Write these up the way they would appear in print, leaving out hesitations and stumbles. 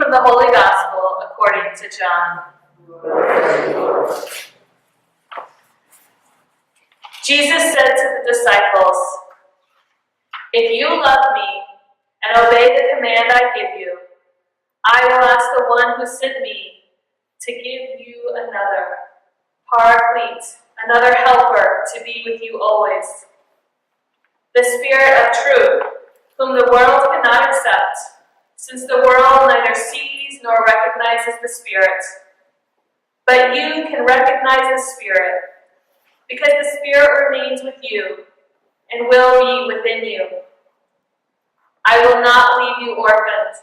from the Holy Gospel according to John. Jesus said to the disciples, "If you love me and obey the command I give you, I will ask the one who sent me to give you another Paraclete, another helper to be with you always. The Spirit of truth, whom the world cannot accept, since the world neither sees nor recognizes the Spirit. But you can recognize the Spirit, because the Spirit remains with you and will be within you. I will not leave you orphaned.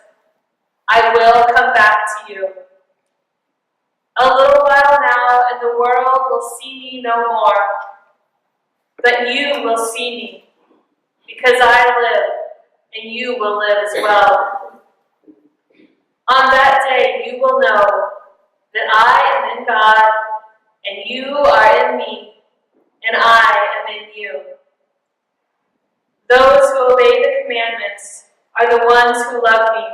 I will come back to you. A little while now, and the world will see me no more. But you will see me, because I live, and you will live as well. On that day you will know that I am in God, and you are in me, and I am in you. Those who obey the commandments are the ones who love me,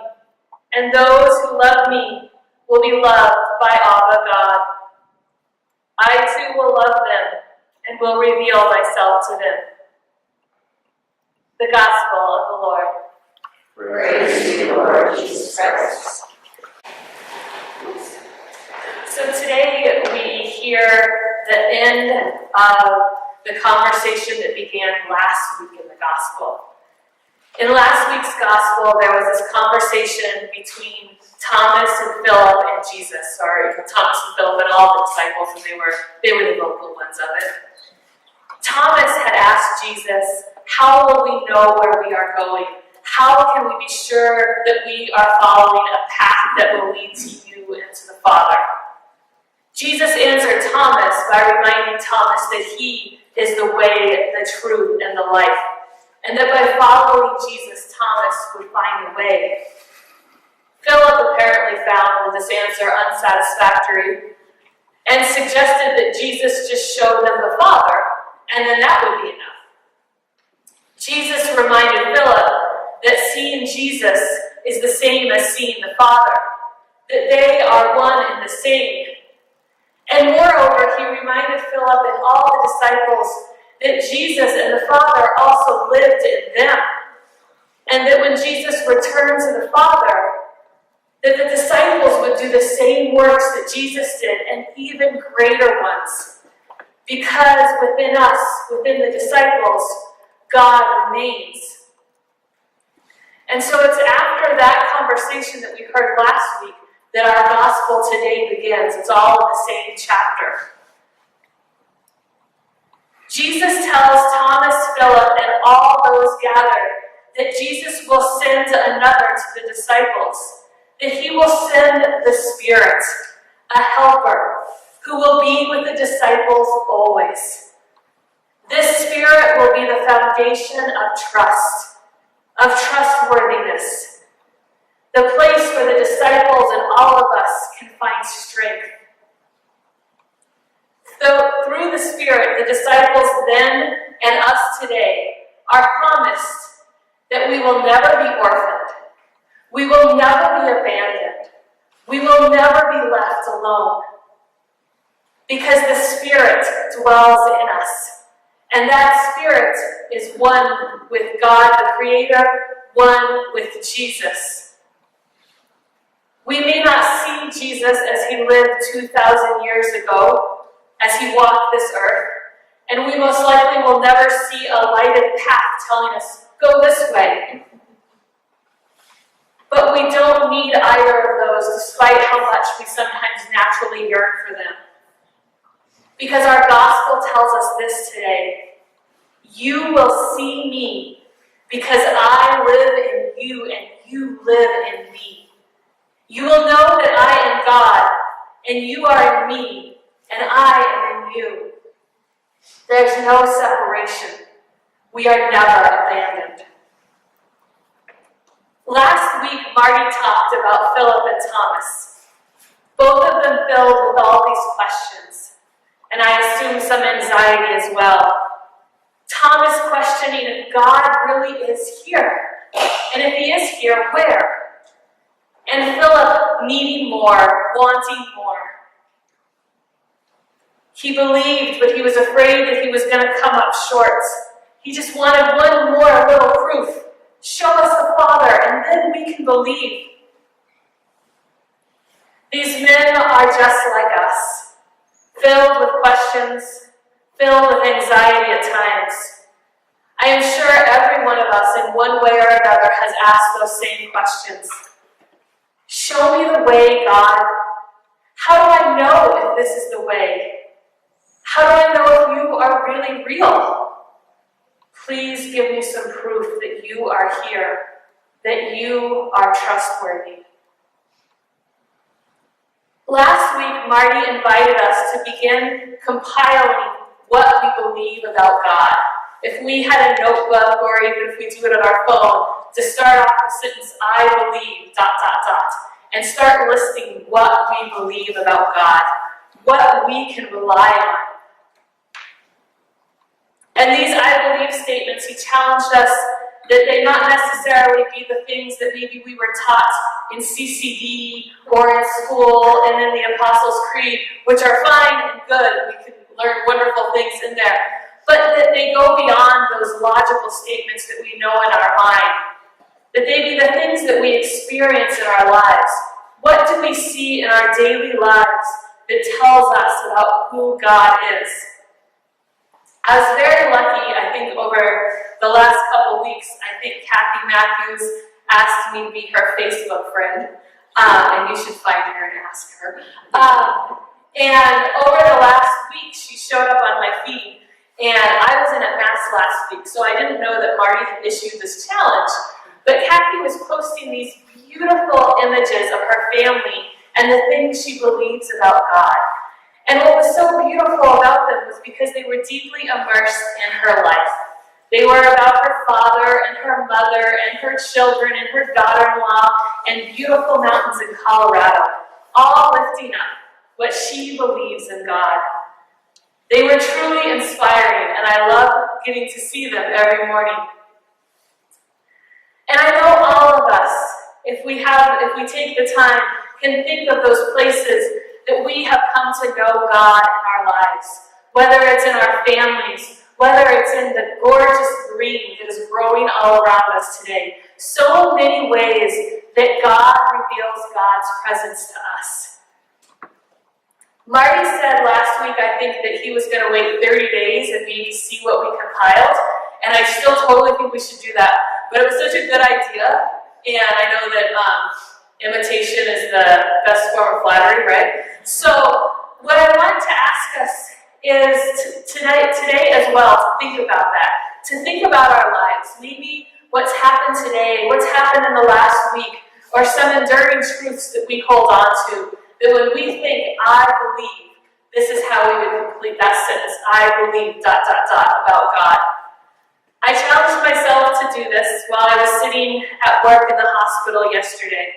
and those who love me will be loved by Abba God. I too will love them and will reveal myself to them." The Gospel of the Lord. Praise to you, Lord Jesus Christ. So today we hear the end of the conversation that began last week in the Gospel. In last week's Gospel, there was this conversation between Thomas and Philip and Jesus, or Thomas and Philip and all the disciples, and they were the vocal ones of it. Thomas had asked Jesus, "How will we know where we are going? How can we be sure that we are following a path that will lead to you and to the Father?" Jesus answered Thomas by reminding Thomas that he is the way, the truth, and the life, and that by following Jesus, Thomas would find the way. Philip apparently found this answer unsatisfactory and suggested that Jesus just showed them the Father, and then that would be enough. Jesus reminded Philip that seeing Jesus is the same as seeing the Father, that they are one and the same. And moreover, he reminded Philip and all the disciples that Jesus and the Father also lived in them, and that when Jesus returned to the Father, that the disciples would do the same works that Jesus did, and even greater ones. Because within us, within the disciples, God remains. And so it's after that conversation that we heard last week that our gospel today begins. It's all in the same chapter. Jesus tells Thomas, Philip, and all those gathered that Jesus will send another to the disciples, that he will send the Spirit, a helper, who will be with the disciples always. This Spirit will be the foundation of trust, of trustworthiness, the place where the disciples and all of us can find strength. So through the Spirit, the disciples then and us today are promised that we will never be orphaned. We will never be abandoned. We will never be left alone. Because the Spirit dwells in us. And that Spirit is one with God the Creator, one with Jesus. We may not see Jesus as he lived 2,000 years ago, as he walked this earth, and we most likely will never see a lighted path telling us, "Go this way." But we don't need either of those, despite how much we sometimes naturally yearn for them. Because our gospel tells us this today: you will see me, because I live in you and you live in me. You will know that I am God, and you are in me, and I am in you. There's no separation. We are never abandoned. Last week, Marty talked about Philip and Thomas, both of them filled with all these questions, and I assume some anxiety as well. Thomas questioning if God really is here, and if he is here, where? And Philip needing more, wanting more. He believed, but he was afraid that he was going to come up short. He just wanted one more little proof. Show us the Father, and then we can believe. These men are just like us, filled with questions, filled with anxiety at times. I am sure every one of us, in one way or another, has asked those same questions. Show me the way, God. How do I know if this is the way? How do I know if you are really real? Please give me some proof that you are here, that you are trustworthy. Last week, Marty invited us to begin compiling what we believe about God. If we had a notebook, or even if we do it on our phone, to start off the sentence, I believe, ... and start listing what we believe about God, what we can rely on. And these I believe statements, he challenged us that they not necessarily be the things that maybe we were taught in CCD or in school and in the Apostles' Creed, which are fine and good. We can learn wonderful things in there. But that they go beyond those logical statements that we know in our mind. That they be the things that we experience in our lives. What do we see in our daily lives that tells us about who God is? I was very lucky, I think, over the last couple weeks. I think Kathy Matthews asked me to be her Facebook friend, and you should find her and ask her. And over the last week, she showed up on my feed, and I wasn't at Mass last week, so I didn't know that Marty had issued this challenge. But Kathy was posting these beautiful images of her family and the things she believes about God. And what was so beautiful about them was because they were deeply immersed in her life. They were about her father and her mother and her children and her daughter-in-law and beautiful mountains in Colorado, all lifting up what she believes in God. They were truly inspiring, and I love getting to see them every morning. And I know all of us, if we take the time, can think of those places that we have come to know God in our lives, whether it's in our families, whether it's in the gorgeous green that is growing all around us today. So many ways that God reveals God's presence to us. Marty said last week, I think, that he was going to wait 30 days and maybe see what we compiled, and I still totally think we should do that. But it was such a good idea, and I know that imitation is the best form of flattery, right? So what I want to ask us is today as well to think about that, to think about our lives, maybe what's happened today, what's happened in the last week, or some enduring truths that we hold on to, that when we think, I believe, this is how we would complete that sentence, I believe, ... about God. I challenged myself to do this while I was sitting at work in the hospital yesterday,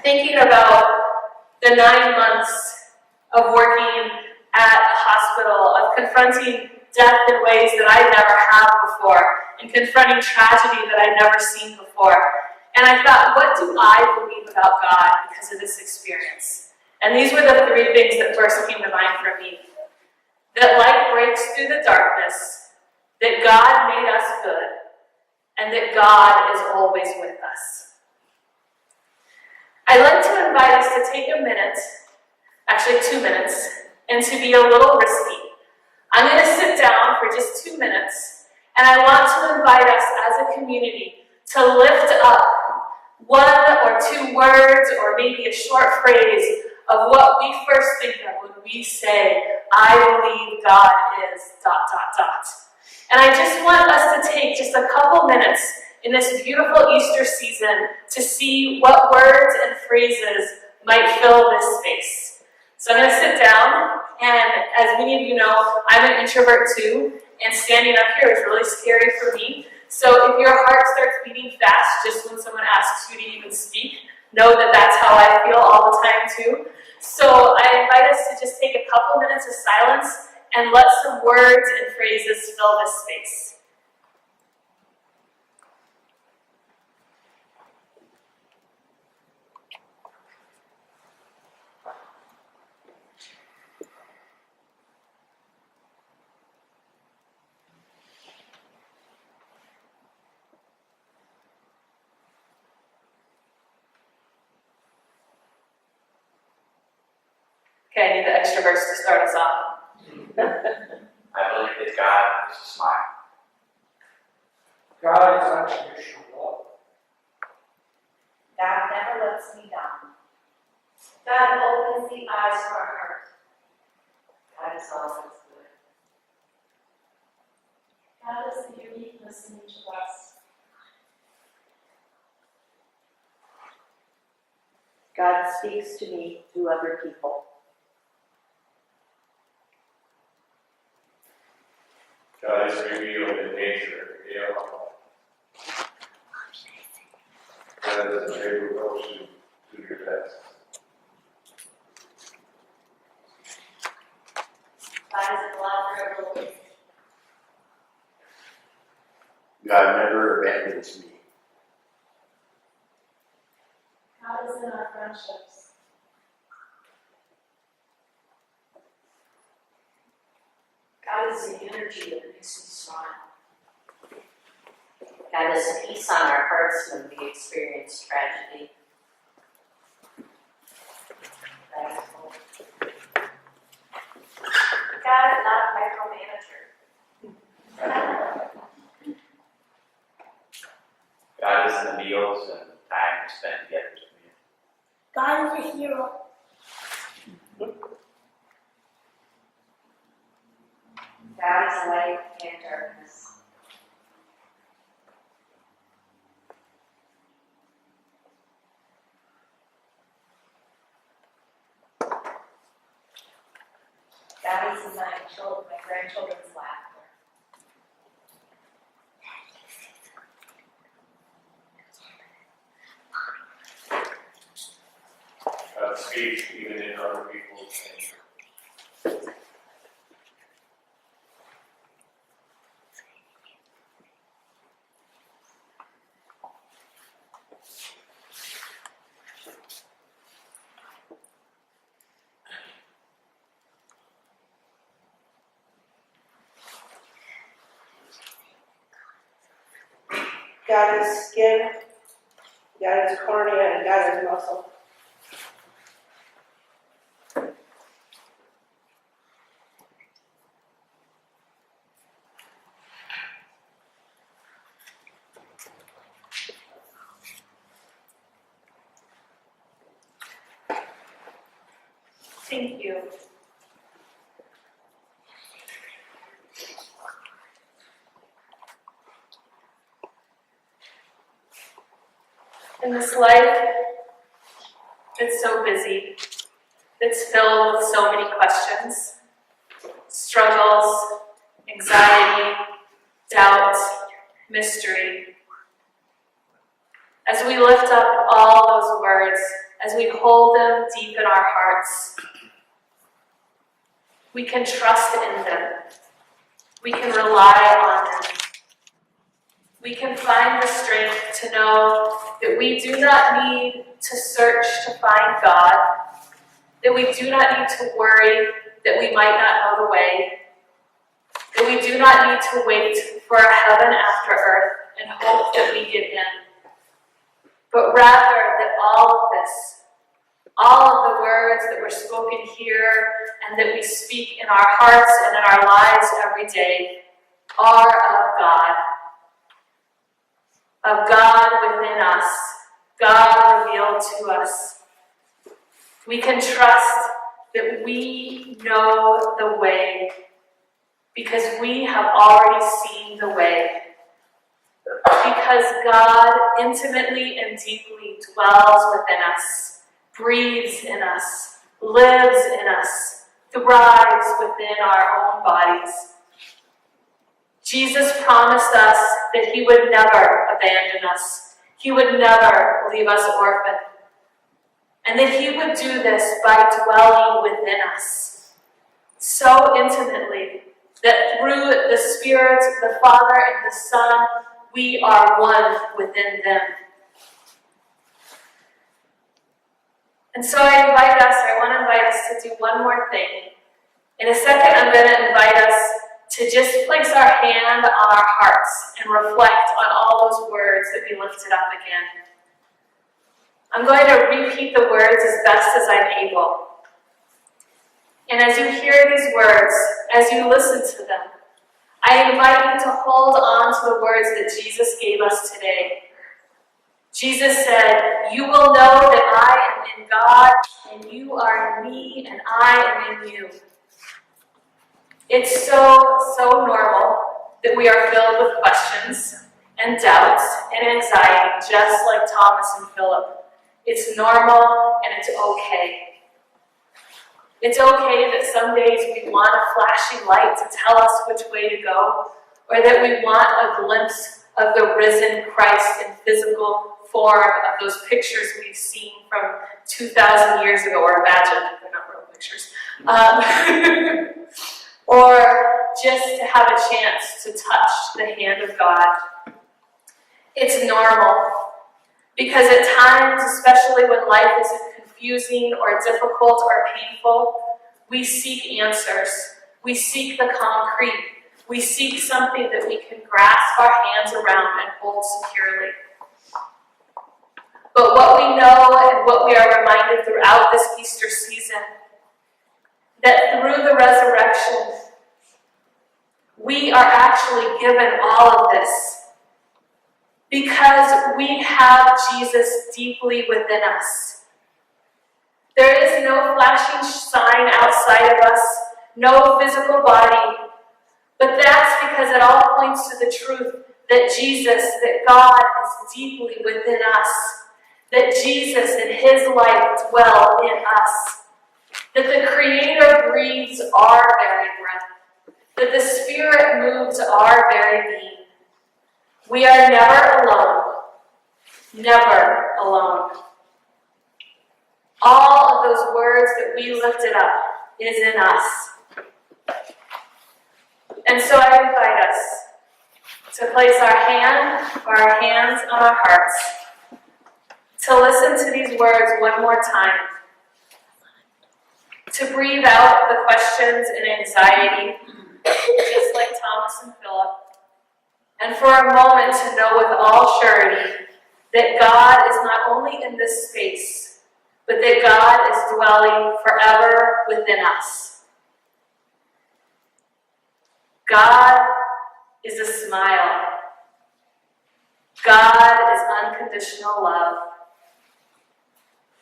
thinking about the 9 months of working at a hospital, of confronting death in ways that I never have before, and confronting tragedy that I'd never seen before. And I thought, what do I believe about God because of this experience? And these were the 3 things that first came to mind for me. That light breaks through the darkness, that God made us good, and that God is always with us. I'd like to invite us to take a minute, actually 2 minutes, and to be a little risky. I'm going to sit down for just 2 minutes, and I want to invite us as a community to lift up 1 or 2 words or maybe a short phrase of what we first think of when we say, I believe God is ... And I just want us to take just a couple minutes in this beautiful Easter season to see what words and phrases might fill this space. So I'm going to sit down, and as many of you know, I'm an introvert too, and standing up here is really scary for me. So if your heart starts beating fast just when someone asks you to even speak, know that that's how I feel all the time too. So I invite us to just take a couple minutes of silence and let some words and phrases fill this space. Okay, I need the extra verse to start us off. I believe that God is a smile. God is unconditional love. God never lets me down. God opens the eyes of our heart. God is always good. God is the uniqueness in each of us. God speaks to me through other people. God is revealed in nature every day of our life. God is a favorite ocean to your best. God is a lover of lilies. God never abandons me. God is in our friendships. God is the energy that makes me smile. God is peace on our hearts when we experience tragedy. God is hope. God is not a micromanager. God is in the meals and time we spend together with me. God is a hero. God is light and darkness. God is in my grandchildren's laughter. God speaks even in other people's anger. God is skin, God is cornea, and God is muscle. Thank you. In this life, it's so busy. It's filled with so many questions, struggles, anxiety, doubt, mystery. As we lift up all those words, as we hold them deep in our hearts, we can trust in them. We can rely on them. We can find the strength to know that we do not need to search to find God, that we do not need to worry that we might not know the way, that we do not need to wait for a heaven after earth and hope that we get in, but rather that all of this, all of the words that were spoken here and that we speak in our hearts and in our lives every day are of God. Of God within us, God revealed to us. We can trust that we know the way because we have already seen the way. Because God intimately and deeply dwells within us, breathes in us, lives in us, thrives within our own bodies. Jesus promised us that He would never abandon us. He would never leave us orphan. And that He would do this by dwelling within us so intimately that through the Spirit, the Father, and the Son, we are one within them. And so I want to invite us to do one more thing. In a second, I'm going to invite us to just place our hand on our hearts and reflect on all those words that we lifted up again. I'm going to repeat the words as best as I'm able. And as you hear these words, as you listen to them, I invite you to hold on to the words that Jesus gave us today. Jesus said, "You will know that I am in God, and you are in me, and I am in you." It's so normal that we are filled with questions and doubts and anxiety, just like Thomas and Philip. It's normal and it's okay. It's okay that some days we want a flashing light to tell us which way to go, or that we want a glimpse of the risen Christ in physical form of those pictures we've seen from 2,000 years ago, or imagined, they're not real pictures. Or just to have a chance to touch the hand of God. It's normal, because at times, especially when life is confusing or difficult or painful, we seek answers. We seek the concrete. We seek something that we can grasp our hands around and hold securely. But what we know and what we are reminded throughout this Easter season, that through the resurrection, we are actually given all of this because we have Jesus deeply within us. There is no flashing sign outside of us, no physical body, but that's because it all points to the truth that Jesus, that God is deeply within us, that Jesus and His life dwell in us, that the Creator breathes our very breath, that the Spirit moves our very being. We are never alone. Never alone. All of those words that we lifted up is in us. And so I invite us to place our hands on our hearts, to listen to these words one more time, to breathe out the questions and anxiety, just like Thomas and Philip, and for a moment to know with all surety that God is not only in this space, but that God is dwelling forever within us. God is a smile. God is unconditional love.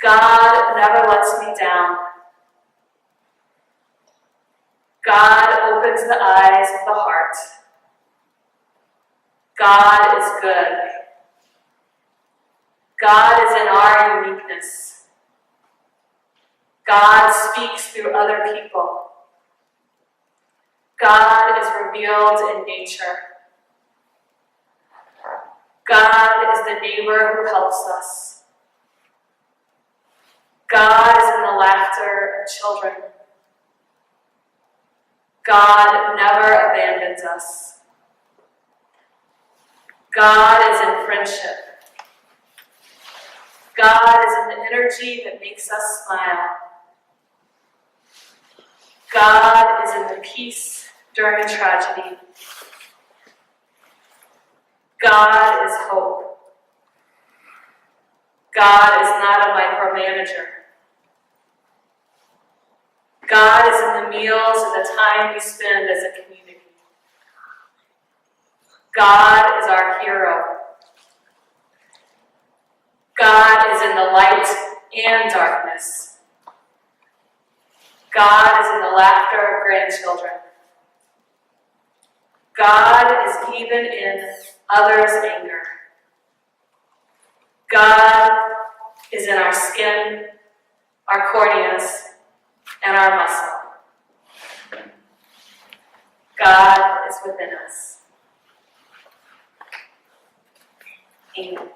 God never lets me down. God opens the eyes of the heart. God is good. God is in our uniqueness. God speaks through other people. God is revealed in nature. God is the neighbor who helps us. God is in the laughter of children. God never abandons us. God is in friendship. God is in the energy that makes us smile. God is in the peace during tragedy. God is hope. God is not a micromanager. God is in the meals and the time we spend as a community. God is our hero. God is in the light and darkness. God is in the laughter of grandchildren. God is even in others' anger. God is in our skin, our corneas, and our muscle. God is within us. Amen.